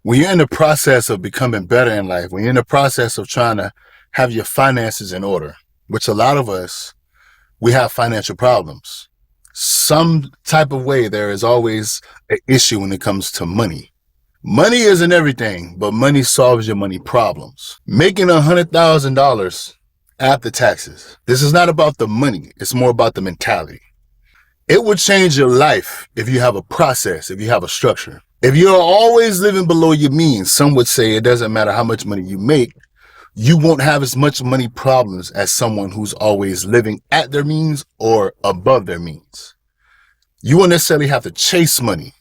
When you're in the process of becoming better in life, when you're in the process of trying to have your finances in order, which a lot of us, we have financial problems. Some type of way, there is always an issue when it comes to money. Money isn't everything, but money solves your money problems. Making $100,000 after taxes. This is not about the money. It's more about the mentality. It would change your life if you have a process, if you have a structure. If you're always living below your means, some would say it doesn't matter how much money you make, you won't have as much money problems as someone who's always living at their means or above their means. You won't necessarily have to chase money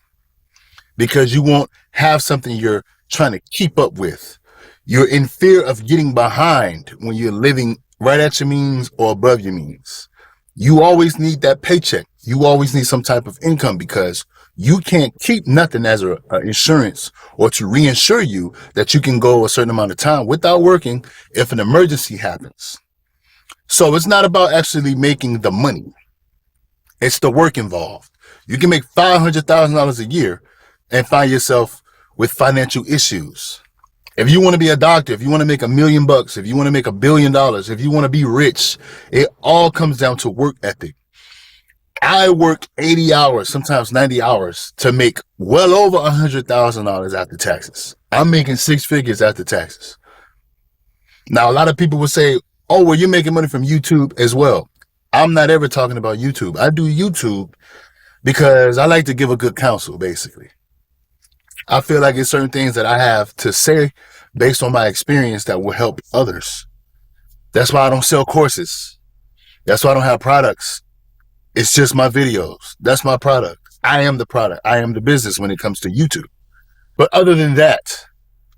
because you won't have something you're trying to keep up with. You're in fear of getting behind when you're living right at your means or above your means. You always need that paycheck. You always need some type of income because you can't keep nothing as a insurance or to reinsure you that you can go a certain amount of time without working if an emergency happens. So it's not about actually making the money. It's the work involved. You can make $500,000 a year and find yourself with financial issues. If you want to be a doctor, if you want to make $1 million, if you want to make $1 billion, if you want to be rich, it all comes down to work ethic. I work 80 hours, sometimes 90 hours to make well over $100,000 after taxes. I'm making six figures after taxes. Now, a lot of people will say, oh, well, you're making money from YouTube as well. I'm not ever talking about YouTube. I do YouTube because I like to give a good counsel, basically. I feel like it's certain things that I have to say based on my experience that will help others. That's why I don't sell courses. That's why I don't have products. It's just my videos. That's my product. I am the product. I am the business when it comes to YouTube. But other than that,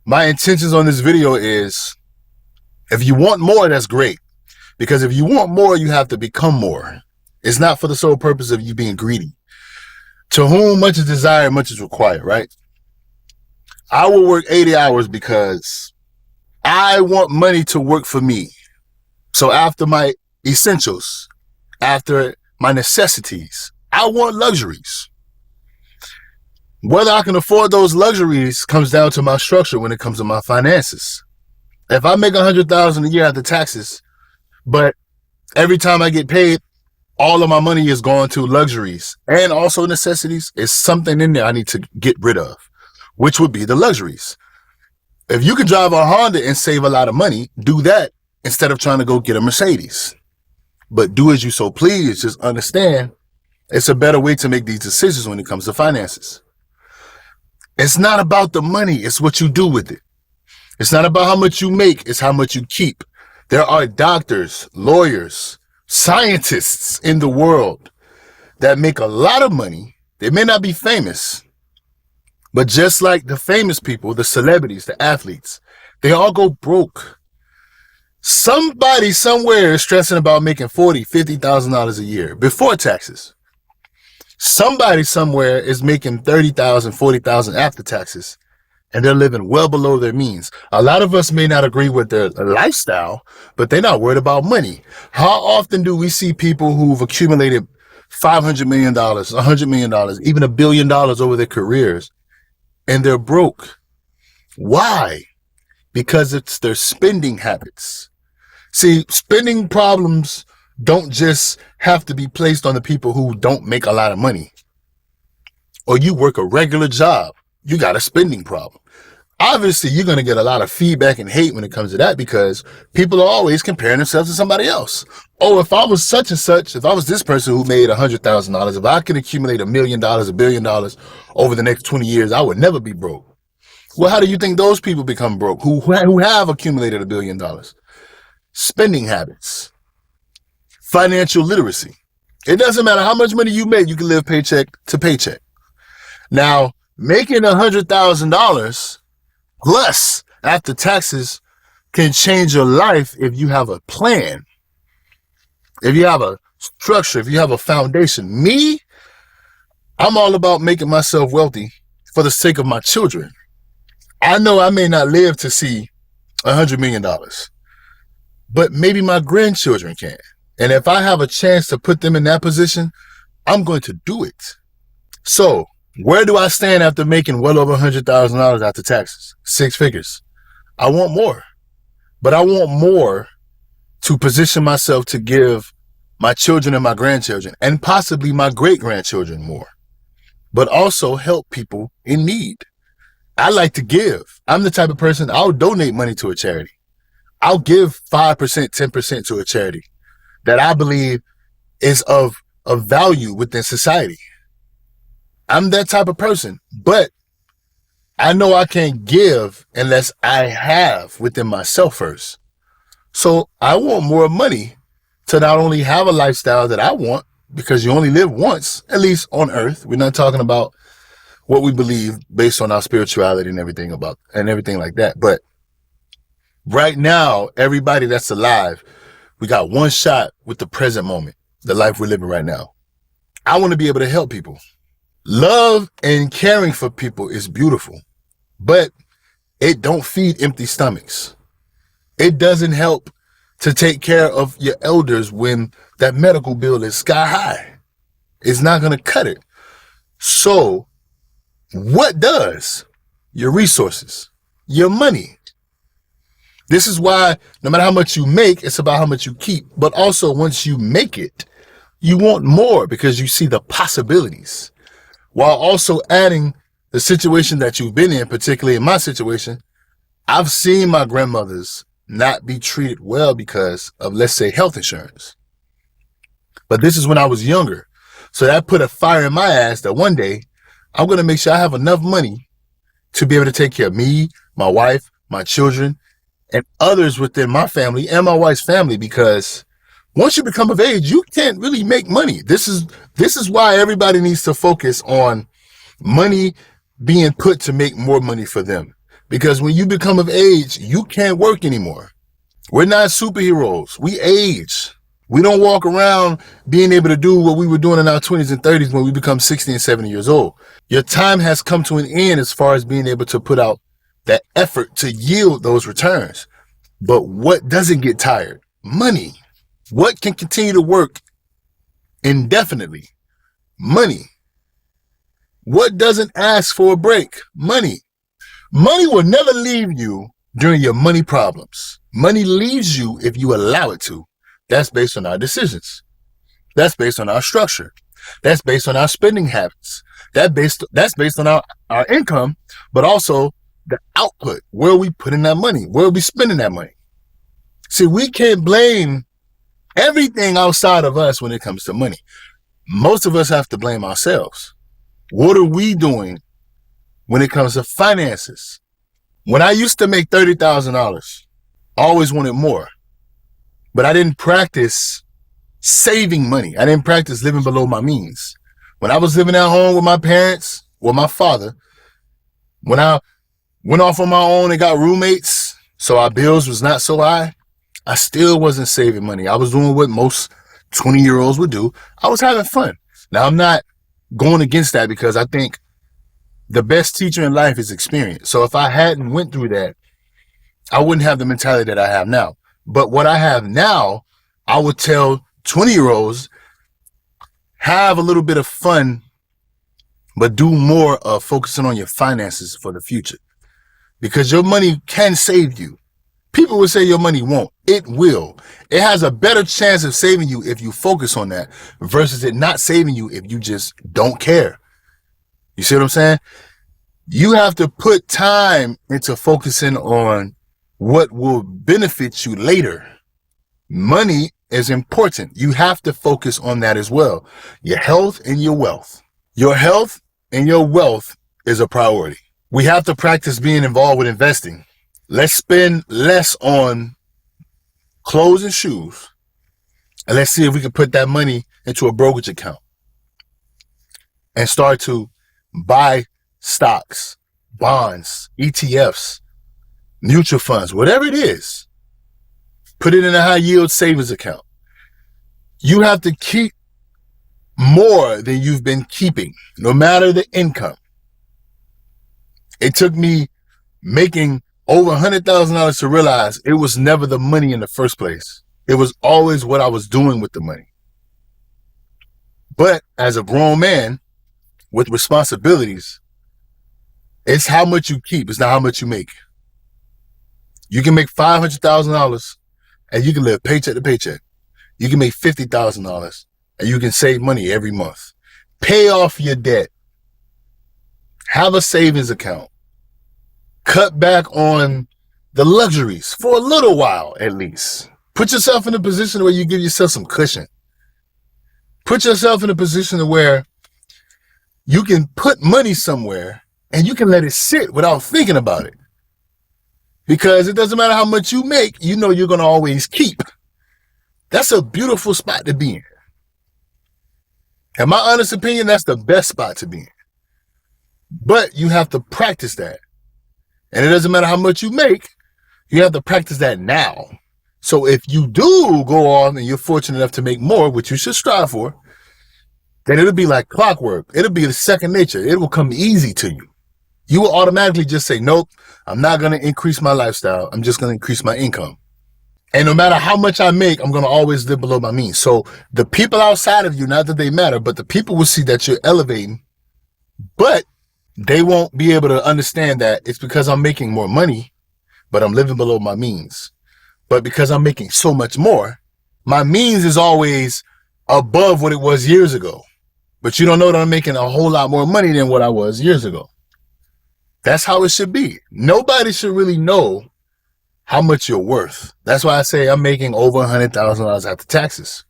my intentions on this video is, if you want more, that's great. Because if you want more, you have to become more. It's not for the sole purpose of you being greedy. To whom much is desired, much is required, right? I will work 80 hours because I want money to work for me. So after my essentials, after my necessities, I want luxuries. Whether I can afford those luxuries comes down to my structure when it comes to my finances. If I make $100,000 a year after taxes, but every time I get paid, all of my money is going to luxuries and also necessities, is something in there I need to get rid of, which would be the luxuries. If you can drive a Honda and save a lot of money, do that instead of trying to go get a Mercedes. But do as you so please. Just understand it's a better way to make these decisions when it comes to finances. It's not about the money. It's what you do with it. It's not about how much you make. It's how much you keep. There are doctors, lawyers, scientists in the world that make a lot of money. They may not be famous, but just like the famous people, the celebrities, the athletes, they all go broke. Somebody somewhere is stressing about making $40,000, $50,000 a year before taxes. Somebody somewhere is making $30,000, $40,000 after taxes, and they're living well below their means. A lot of us may not agree with their lifestyle, but they're not worried about money. How often do we see people who've accumulated $500 million, $100 million, even $1 billion over their careers, and they're broke? Why? Because it's their spending habits. See, spending problems don't just have to be placed on the people who don't make a lot of money. Or you work a regular job, you got a spending problem. Obviously, you're going to get a lot of feedback and hate when it comes to that because people are always comparing themselves to somebody else. Oh, if I was such and such, if I was this person who made $100,000, if I could accumulate $1 million, $1 billion over the next 20 years, I would never be broke. Well, how do you think those people become broke who have accumulated $1 billion? Spending habits, financial literacy. It doesn't matter how much money you make, you can live paycheck to paycheck. Now, making $100,000 plus after taxes can change your life if you have a plan, if you have a structure, if you have a foundation. Me, I'm all about making myself wealthy for the sake of my children. I know I may not live to see $100 million, but maybe my grandchildren can. And if I have a chance to put them in that position, I'm going to do it. So Where do I stand after making well over $100,000 after taxes? 6 figures. I want more, but I want more to position myself to give my children and my grandchildren and possibly my great grandchildren more, but also help people in need. I like to give. I'm the type of person, I'll donate money to a charity. I'll give 5%, 10% to a charity that I believe is of value within society. I'm that type of person, but I know I can't give unless I have within myself first. So I want more money to not only have a lifestyle that I want, because you only live once, at least on earth. We're not talking about what we believe based on our spirituality and everything like that. But right now, everybody that's alive, we got one shot with the present moment, the life we're living right now. I want to be able to help people. Love and caring for people is beautiful, but it don't feed empty stomachs. It doesn't help to take care of your elders when that medical bill is sky high. It's not going to cut it. So what does? Your resources, your money. This is why no matter how much you make, it's about how much you keep. But also once you make it, you want more because you see the possibilities, while also adding the situation that you've been in. Particularly in my situation, I've seen my grandmothers not be treated well because of, let's say, health insurance. But this is when I was younger. So that put a fire in my ass that one day I'm going to make sure I have enough money to be able to take care of me, my wife, my children, and others within my family and my wife's family. Because once you become of age, you can't really make money. This is why everybody needs to focus on money being put to make more money for them. Because when you become of age, you can't work anymore. We're not superheroes. We age. We don't walk around being able to do what we were doing in our 20s and 30s when we become 60 and 70 years old. Your time has come to an end as far as being able to put out that effort to yield those returns. But what doesn't get tired? Money. What can continue to work indefinitely? Money. What doesn't ask for a break? Money. Money will never leave you during your money problems. Money leaves you if you allow it to. That's based on our decisions. That's based on our structure. That's based on our spending habits. That's based on our income, but also the output, where we put in that money, where we spending that money. See, we can't blame everything outside of us when it comes to money. Most of us have to blame ourselves. What are we doing when it comes to finances? When I used to make $30,000, I always wanted more, but I didn't practice saving money. I didn't practice living below my means. When I was living at home with my parents, with my father, when I went off on my own and got roommates, so our bills was not so high, I still wasn't saving money. I was doing what most 20-year-olds would do. I was having fun. Now, I'm not going against that because I think the best teacher in life is experience. So if I hadn't went through that, I wouldn't have the mentality that I have now. But what I have now, I would tell 20-year-olds, have a little bit of fun, but do more of focusing on your finances for the future. Because your money can save you. People will say your money won't. It will. It has a better chance of saving you if you focus on that versus it not saving you if you just don't care. You see what I'm saying? You have to put time into focusing on what will benefit you later. Money is important. You have to focus on that as well. Your health and your wealth. Your health and your wealth is a priority. We have to practice being involved with investing. Let's spend less on clothes and shoes, and let's see if we can put that money into a brokerage account and start to buy stocks, bonds, ETFs, mutual funds, whatever it is. Put it in a high yield savings account. You have to keep more than you've been keeping, no matter the income. It took me making over $100,000 to realize it was never the money in the first place. It was always what I was doing with the money. But as a grown man, with responsibilities, it's how much you keep. It's not how much you make. You can make $500,000 and you can live paycheck to paycheck. You can make $50,000 and you can save money every month. Pay off your debt. Have a savings account. Cut back on the luxuries for a little while, at least. Put yourself in a position where you give yourself some cushion. Put yourself in a position where you can put money somewhere and you can let it sit without thinking about it. Because it doesn't matter how much you make, you know you're going to always keep. That's a beautiful spot to be in. In my honest opinion, that's the best spot to be in. But you have to practice that. And it doesn't matter how much you make, you have to practice that now. So if you do go on and you're fortunate enough to make more, which you should strive for, then it'll be like clockwork. It'll be the second nature. It will come easy to you. You will automatically just say, nope, I'm not going to increase my lifestyle. I'm just going to increase my income. And no matter how much I make, I'm going to always live below my means. So the people outside of you, not that they matter, but the people will see that you're elevating, but they won't be able to understand that it's because I'm making more money, but I'm living below my means. But because I'm making so much more, my means is always above what it was years ago. But you don't know that I'm making a whole lot more money than what I was years ago. That's how it should be. Nobody should really know how much you're worth. That's why I say I'm making over $100,000 after taxes.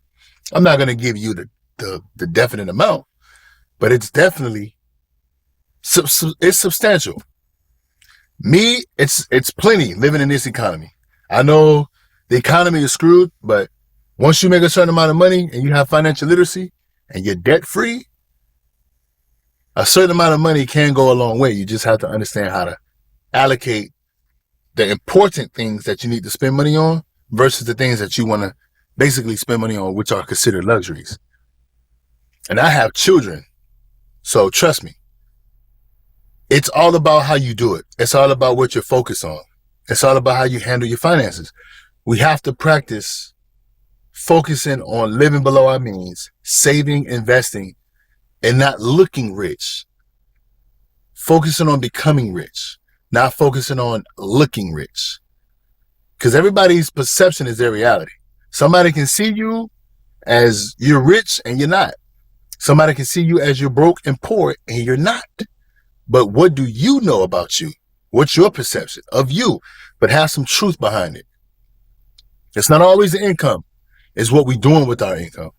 I'm not going to give you the definite amount, but it's definitely, it's substantial. Me, it's plenty living in this economy. I know the economy is screwed, but once you make a certain amount of money and you have financial literacy and you're debt free, a certain amount of money can go a long way. You just have to understand how to allocate the important things that you need to spend money on versus the things that you want to basically spend money on, which are considered luxuries. And I have children, so trust me, it's all about how you do it. It's all about what you're focused on. It's all about how you handle your finances. We have to practice focusing on living below our means, saving, investing, and not looking rich. Focusing on becoming rich, not focusing on looking rich. Because everybody's perception is their reality. Somebody can see you as you're rich and you're not. Somebody can see you as you're broke and poor and you're not. But what do you know about you? What's your perception of you? But have some truth behind it. It's not always the income. It's what we're doing with our income.